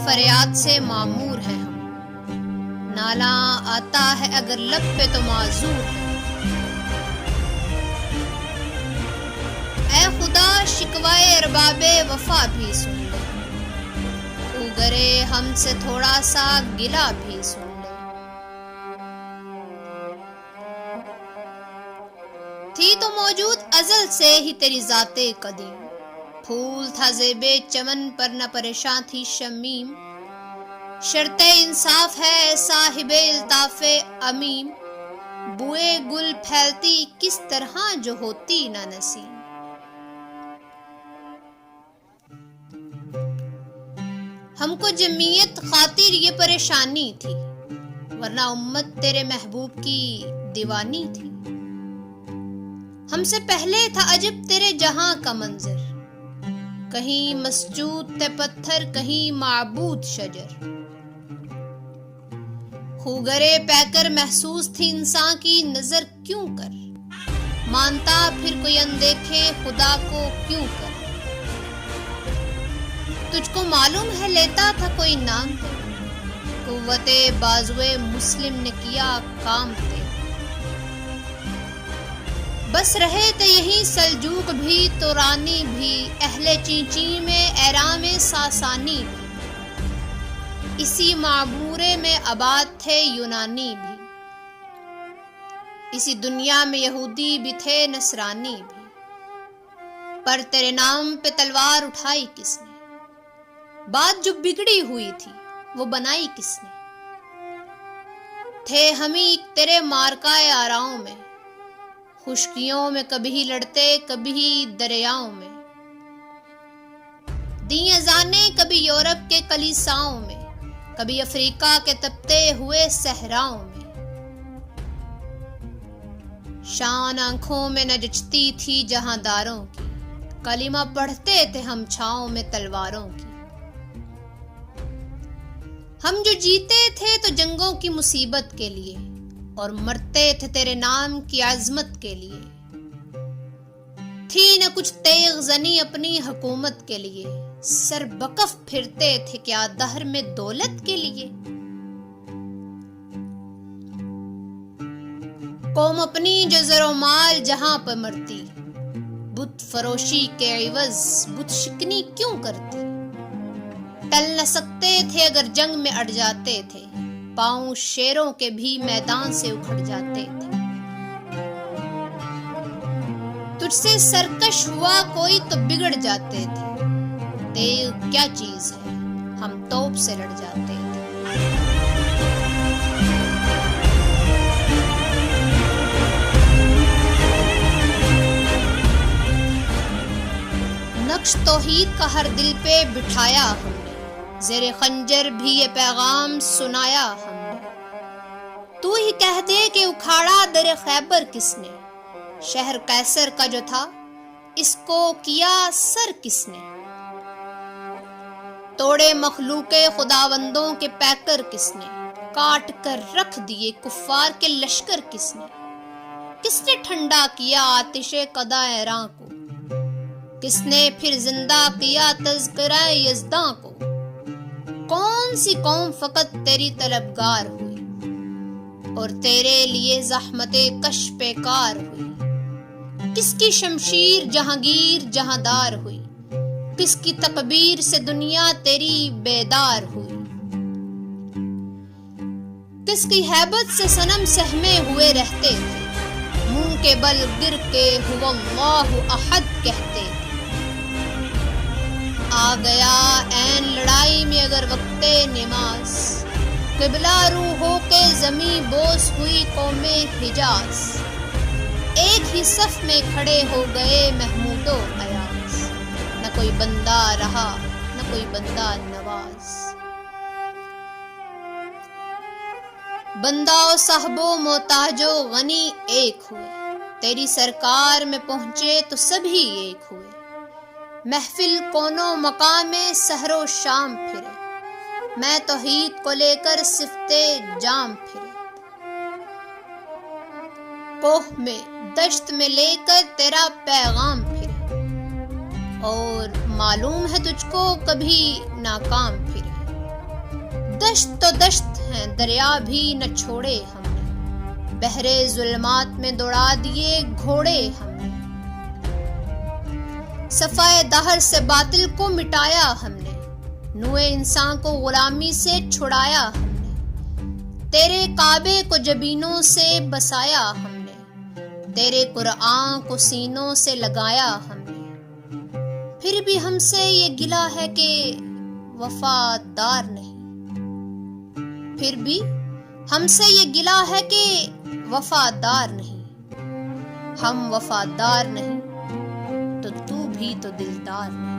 فریاد سے معمور ہیں ہم، نالاں آتا ہے اگر لب پہ تو معذور ہے۔ اے خدا شکوائے ارباب وفا بھی سن لے، اگرے ہم سے تھوڑا سا گلہ بھی سن لے۔ تھی تو موجود ازل سے ہی تیری ذات قدیم، پھول تھا زیب چمن پر نہ پریشاں تھی شمیم۔ شرط انصاف ہے صاحب الطاف عمیم، بوئے گل پھیلتی کس طرح جو ہوتی نہ نسیم۔ ہم کو جمعیت خاطر یہ پریشانی تھی، ورنہ امت تیرے محبوب کی دیوانی تھی۔ ہم سے پہلے تھا عجب تیرے جہاں کا منظر، کہیں مسجود تے پتھر کہیں معبود شجر۔ خوگرے پیکر محسوس تھی انسان کی نظر کیوں کر، مانتا پھر کوئی اندیکھے خدا کو کیوں کر۔ تجھ کو معلوم ہے لیتا تھا کوئی نام تیرا، قوت بازوئے مسلم نے کیا کام تیرا۔ بس رہے تھے یہی سلجوق بھی تورانی بھی، اہل چینچی میں ایرام ساسانی بھی، اسی معمورے میں آباد تھے یونانی بھی، اسی دنیا میں یہودی بھی تھے نصرانی بھی۔ پر تیرے نام پہ تلوار اٹھائی کس نے، بات جو بگڑی ہوئی تھی وہ بنائی کس نے۔ تھے ہمیں تیرے مارکائے آراؤں میں، خشکیوں میں کبھی لڑتے کبھی دریاؤں میں، دیں اذانیں کبھی یورپ کے کلیساؤں میں، کبھی افریقہ کے تپتے ہوئے صحراؤں میں۔ شان آنکھوں میں نہ جچتی تھی جہاں داروں کی، کلمہ پڑھتے تھے ہم چھاؤں میں تلواروں کی۔ ہم جو جیتے تھے تو جنگوں کی مصیبت کے لیے، اور مرتے تھے تیرے نام کی عظمت کے لیے۔ تھی نہ کچھ تیغ زنی اپنی حکومت کے لیے، سر بکف پھرتے تھے کیا دہر میں دولت کے لیے۔ قوم اپنی جو زر و مال جہاں پہ مرتی، بت فروشی کے عوض بت شکنی کیوں کرتی۔ ٹل نہ سکتے تھے اگر جنگ میں اڑ جاتے تھے، پاؤں شیروں کے بھی میدان سے اکھڑ جاتے تھے۔ تجھ سے سرکش ہوا کوئی تو بگڑ جاتے تھے، تیغ کیا چیز ہے ہم توپ سے لڑ جاتے تھے۔ نقش توحید کا ہر دل پہ بٹھایا ہم نے، زیر خنجر بھی یہ پیغام سنایا ہم نے۔ تو ہی کہہ دے کہ اکھاڑا در خیبر کس نے، شہر قیصر کا جو تھا اس کو کیا سر کس نے۔ توڑے مخلوق خداوندوں کے پیکر کس نے، کاٹ کر رکھ دیے کفار کے لشکر کس نے۔ کس نے ٹھنڈا کیا آتش قضا ایراں کو، کس نے پھر زندہ کیا تذکرہ یزداں کو۔ کون سی قوم فقط تیری طلبگار ہوئی، اور تیرے لیے زحمت کش پہ کار ہوئی۔ کس کی شمشیر جہانگیر جہاندار ہوئی، کس کی تکبیر سے دنیا تیری بیدار ہوئی۔ کس کی ہیبت سے صنم سہمے ہوئے رہتے تھے، منہ کے بل گر کے هو اللہ احد کہتے تھے۔ آ گیا عین لڑائی میں اگر وقت نماز، قبلہ رو ہو کے زمیں بوس ہوئی قوم حجاز۔ ایک ہی صف میں کھڑے ہو گئے محمود و ایاز، نہ کوئی بندہ رہا نہ کوئی بندہ نواز۔ بندہ و صاحب و محتاج و غنی ایک ہوئے، تیری سرکار میں پہنچے تو سبھی ایک ہوئے۔ محفل کونو مقام میں سحر و شام پھرے، میں توحید کو لے کر صفتے جام پھرے۔ کوہ میں دشت میں لے کر تیرا پیغام پھرے، اور معلوم ہے تجھ کو کبھی ناکام پھرے۔ دشت تو دشت ہیں دریا بھی نہ چھوڑے ہم نے، بحرے ظلمات میں دوڑا دیے گھوڑے ہم نے، صفائے دہر سے باطل کو مٹایا ہم نے، نوئے انسان کو غلامی سے چھڑایا ہم نے، تیرے کعبے کو جبینوں سے بسایا ہم نے، تیرے قرآن کو سینوں سے لگایا ہم نے، پھر بھی ہم سے یہ گلہ ہے کہ وفادار نہیں، پھر بھی ہم سے یہ گلہ ہے کہ وفادار نہیں، ہم وفادار نہیں تو تو بھی تو دلدار نہیں۔